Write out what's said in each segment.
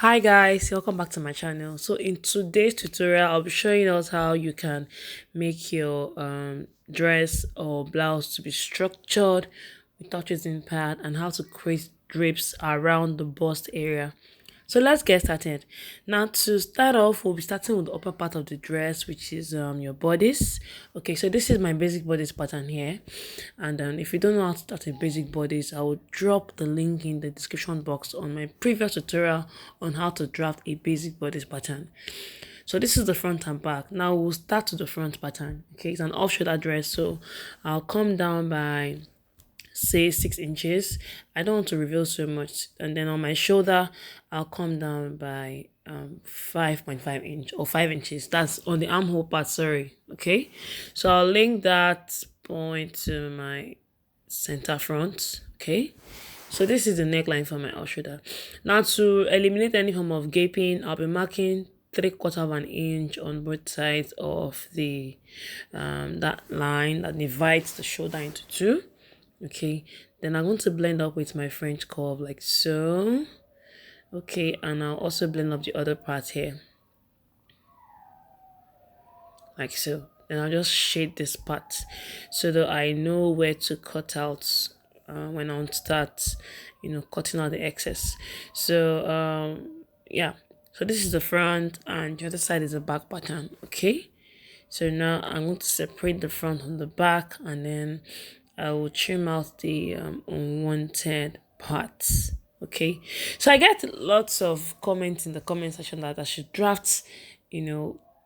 Hi guys, welcome back to my channel. So in today's tutorial I'll be showing us how you can make your dress or blouse to be structured without using pad, and how to create drapes around the bust area. So let's get started. Now to start off, we'll be starting with the upper part of the dress, which is your bodice. Okay, so this is my basic bodice pattern here. And if you don't know how to start a basic bodice, I will drop the link in the description box on my previous tutorial on how to draft a basic bodice pattern. So this is the front and back. Now we'll start with the front pattern. Okay, it's an off shoulder dress, so I'll come down by say 6 inches. I don't want to reveal so much, and then on my shoulder I'll come down by 5.5 inch or 5 inches. That's on the armhole part, sorry. Okay, so I'll link that point to my center front. Okay, so this is the neckline for my off shoulder. Now to eliminate any form of gaping, I'll be marking 3/4 of an inch on both sides of the that line that divides the shoulder into two. Okay, then I'm going to blend up with my French curve like so. Okay, and I'll also blend up the other part here like so. Then I'll just shade this part so that I know where to cut out when I start, cutting out the excess. So yeah, so this is the front and the other side is the back pattern. Okay, so now I'm going to separate the front from the back, and then I will trim out the unwanted parts. Okay, so I get lots of comments in the comment section that I should draft,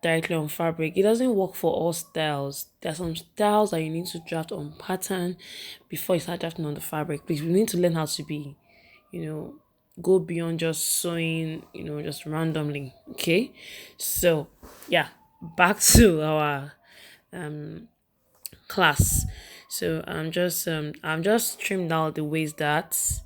directly on fabric. It doesn't work for all styles. There are some styles that you need to draft on pattern before you start drafting on the fabric. Please, we need to learn how to be, you know, go beyond just sewing, just randomly. Okay, so yeah, back to our class. So I'm just trimmed out the waist darts,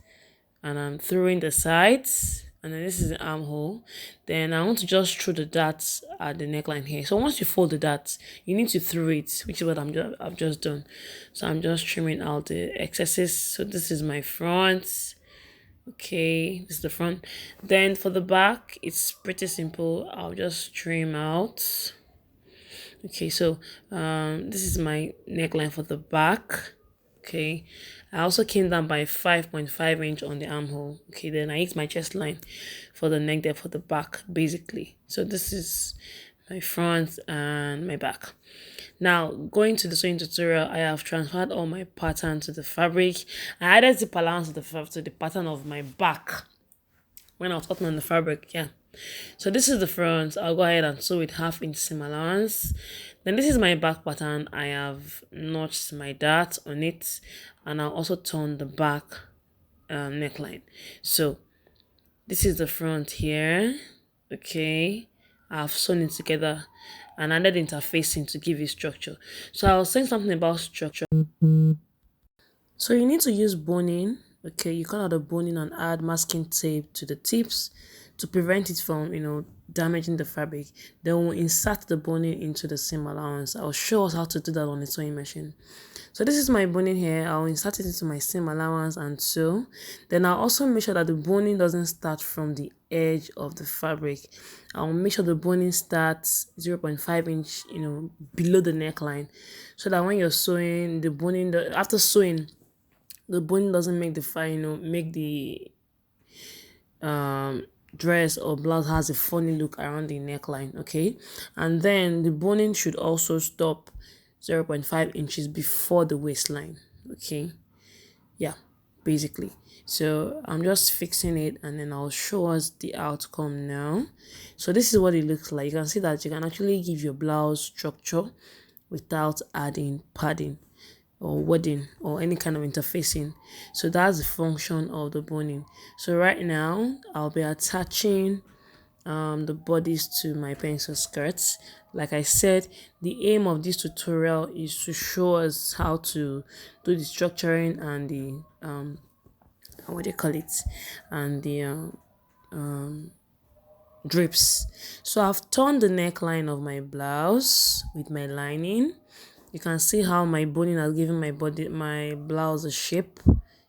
and I'm throwing the sides, and then this is the armhole. Then I want to just throw the darts at the neckline here. So once you fold the darts, you need to throw it, which is what I've just done. So I'm just trimming out the excesses. So this is my front. Okay, this is the front. Then for the back, it's pretty simple. I'll just trim out. Okay, so this is my neckline for the back. Okay, I also came down by 5.5 inch on the armhole. Okay, then I used my chest line for the neck there for the back, basically. So this is my front and my back. Now going to the sewing tutorial, I have transferred all my pattern to the fabric. I added the balance to the pattern of my back when I was cutting on the fabric. Yeah, so this is the front. I'll go ahead and sew with 1/2 inch seam allowance. Then this is my back pattern. I have notched my dart on it, and I'll also turn the back neckline. So this is the front here. Okay, I've sewn it together and added interfacing to give it structure. So I was saying something about structure. So you need to use boning. Okay, you cut out the boning and add masking tape to the tips to prevent it from, damaging the fabric. Then we'll insert the boning into the seam allowance. I'll show us how to do that on the sewing machine. So this is my boning here. I'll insert it into my seam allowance and sew. Then I'll also make sure that the boning doesn't start from the edge of the fabric. I'll make sure the boning starts 0.5 inch, below the neckline, so that when you're sewing, after sewing, the boning doesn't make the make the dress or blouse has a funny look around the neckline. Okay, and then the boning should also stop 0.5 inches before the waistline. Okay, yeah, basically. So I'm just fixing it, and then I'll show us the outcome now. So this is what it looks like. You can see that you can actually give your blouse structure without adding padding or wadding or any kind of interfacing. So that's the function of the boning. So right now I'll be attaching the bodies to my pencil skirts. Like I said, the aim of this tutorial is to show us how to do the structuring and the what do you call it, and the drapes. So I've turned the neckline of my blouse with my lining. You can see how my boning has given my blouse a shape.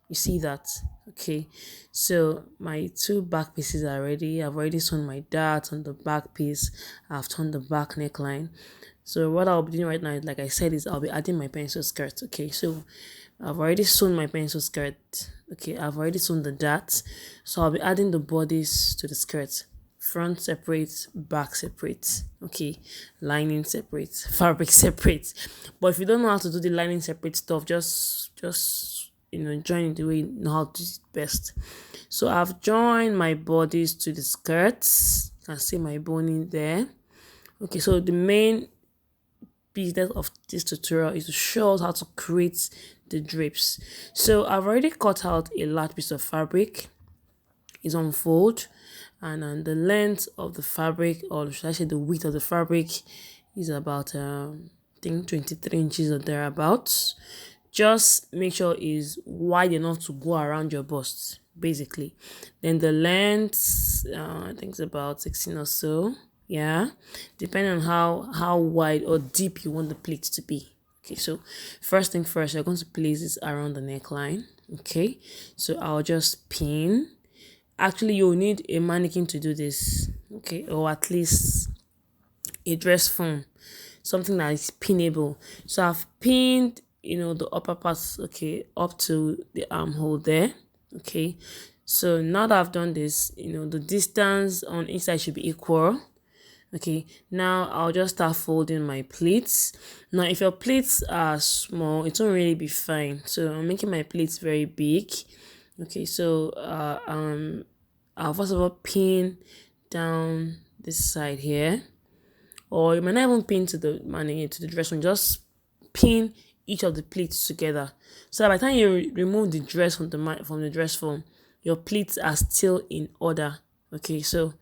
You see that? Okay, so my two back pieces are ready. I've already sewn my dart on the back piece. I've turned the back neckline. So what I'll be doing right now, like I said, is I'll be adding my pencil skirt. Okay, so I've already sewn my pencil skirt. Okay, I've already sewn the dart. So I'll be adding the bodice to the skirt. Front separate, back separate. Okay, lining separate, fabric separate. But if you don't know how to do the lining separate stuff, just join it the way you know how to do it best. So I've joined my bodice to the skirts. You can see my boning there. Okay, so the main business of this tutorial is to show us how to create the drapes. So I've already cut out a large piece of fabric. It's on fold, and the length of the fabric, or should I say the width of the fabric, is about I think 23 inches or thereabouts. Just make sure it's wide enough to go around your bust, basically. Then the length, I think it's about 16 or so. Yeah, depending on how wide or deep you want the pleat to be. Okay, so first thing first, you're going to place this around the neckline. Okay, so I'll just pin. Actually, you'll need a mannequin to do this. Okay, or at least a dress form, something that is pinnable. So I've pinned, the upper parts, okay, up to the armhole there. Okay, so now that I've done this, the distance on each side should be equal. Okay, now I'll just start folding my pleats. Now if your pleats are small, it won't really be fine, so I'm making my pleats very big. Okay, so I'll first of all pin down this side here, or you might not even pin to the mannequin, to the dress one. Just pin each of the pleats together, so that by the time you remove the dress from the dress form, your pleats are still in order. Okay, so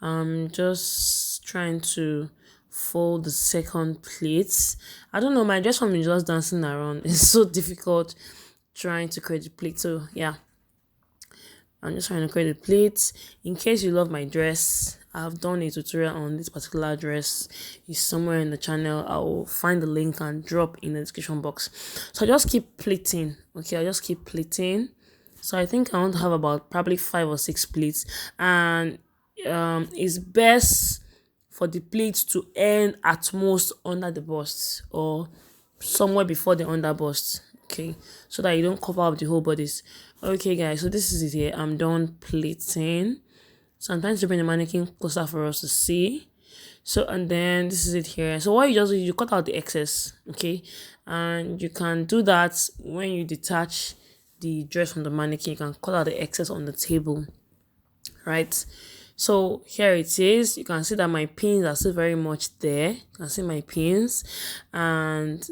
I'm just trying to fold the second pleats. I don't know, my dress form is just dancing around. It's so difficult trying to create the pleat. So yeah, I'm just trying to create the pleats. In case you love my dress, I've done a tutorial on this particular dress. It's somewhere in the channel. I will find the link and drop in the description box. So I just keep pleating. Okay, I just keep pleating. So I think I want to have about probably 5 or 6 pleats, and it's best for the pleats to end at most under the bust or somewhere before the under bust. Okay, so that you don't cover up the whole bodice. Okay guys, so this is it here. I'm done pleating. Sometimes you bring the mannequin closer for us to see. So, and then this is it here. So what you just do is you cut out the excess. Okay, and you can do that when you detach the dress from the mannequin. You can cut out the excess on the table, right? So here it is. You can see that my pins are still very much there. You can see my pins, and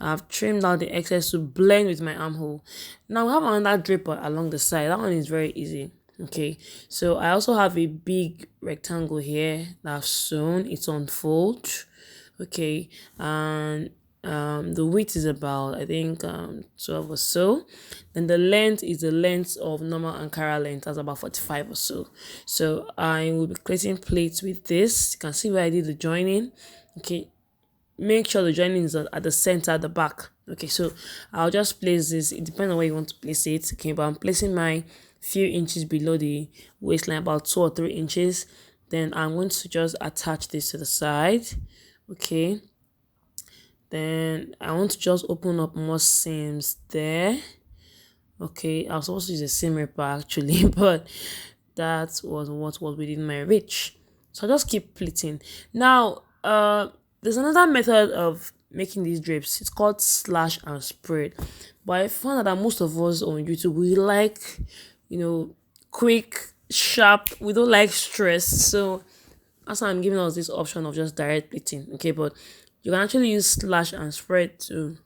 I've trimmed out the excess to blend with my armhole. Now we have another draper along the side. That one is very easy. Okay, so I also have a big rectangle here that I've sewn. It's on fold. Okay, and the width is about, I think, 12 or so. Then the length is the length of normal Ankara length. That's about 45 or so. So I will be creating plates with this. You can see where I did the joining. Okay, make sure the joining is at the center at the back. Okay, so I'll just place this. It depends on where you want to place it. Okay, but I'm placing my few inches below the waistline, about 2 or 3 inches. Then I'm going to just attach this to the side. Okay, then I want to just open up more seams there. Okay, I was supposed to use a seam ripper actually, but that was what was within my reach. So I just keep pleating. Now there's another method of making these drapes. It's called slash and spread, but I found that most of us on YouTube, we like quick, sharp. We don't like stress, so that's why I'm giving us this option of just direct pleating. Okay, but you can actually use slash and spread to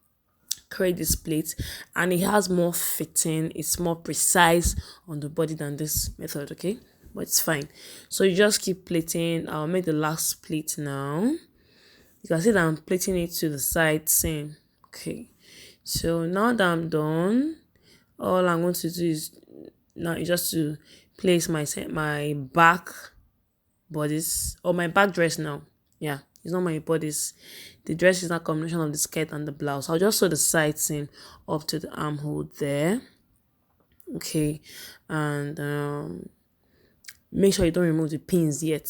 create this plate, and it has more fitting. It's more precise on the body than this method. Okay, but it's fine. So you just keep plating. I'll make the last plate now. You can see that I'm plating it to the side seam. Okay, so now that I'm done, all I'm going to do is now just to place my back bodice, or my back dress now. Yeah, it's not my bodice. The dress is a combination of the skirt and the blouse. I'll just sew the side seam up to the armhole there. Okay, and make sure you don't remove the pins yet.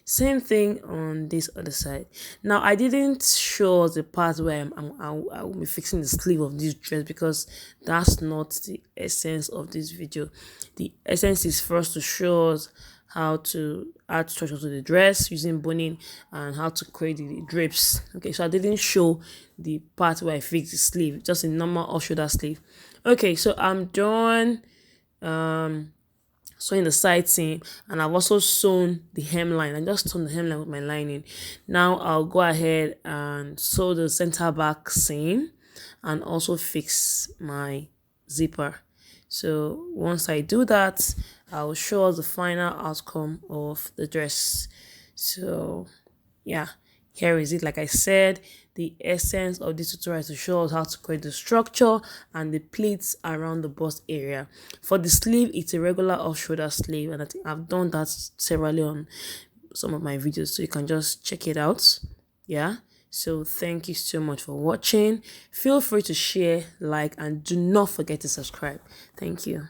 Same thing on this other side. Now I didn't show us the part where I will be fixing the sleeve of this dress, because that's not the essence of this video. The essence is first to show us how to add structure to the dress using boning, and how to create the drapes. Okay, so I didn't show the part where I fix the sleeve, just a normal off shoulder sleeve. Okay, so I'm done sewing the side seam, and I've also sewn the hemline. I just sewn the hemline with my lining. Now I'll go ahead and sew the center back seam and also fix my zipper. So once I do that, I'll show us the final outcome of the dress. So yeah, here is it. Like I said, the essence of this tutorial is to show us how to create the structure and the pleats around the bust area. For the sleeve, it's a regular off shoulder sleeve, and I think I've done that severally on some of my videos, so you can just check it out. Yeah, so thank you so much for watching. Feel free to share, like, and do not forget to subscribe. Thank you.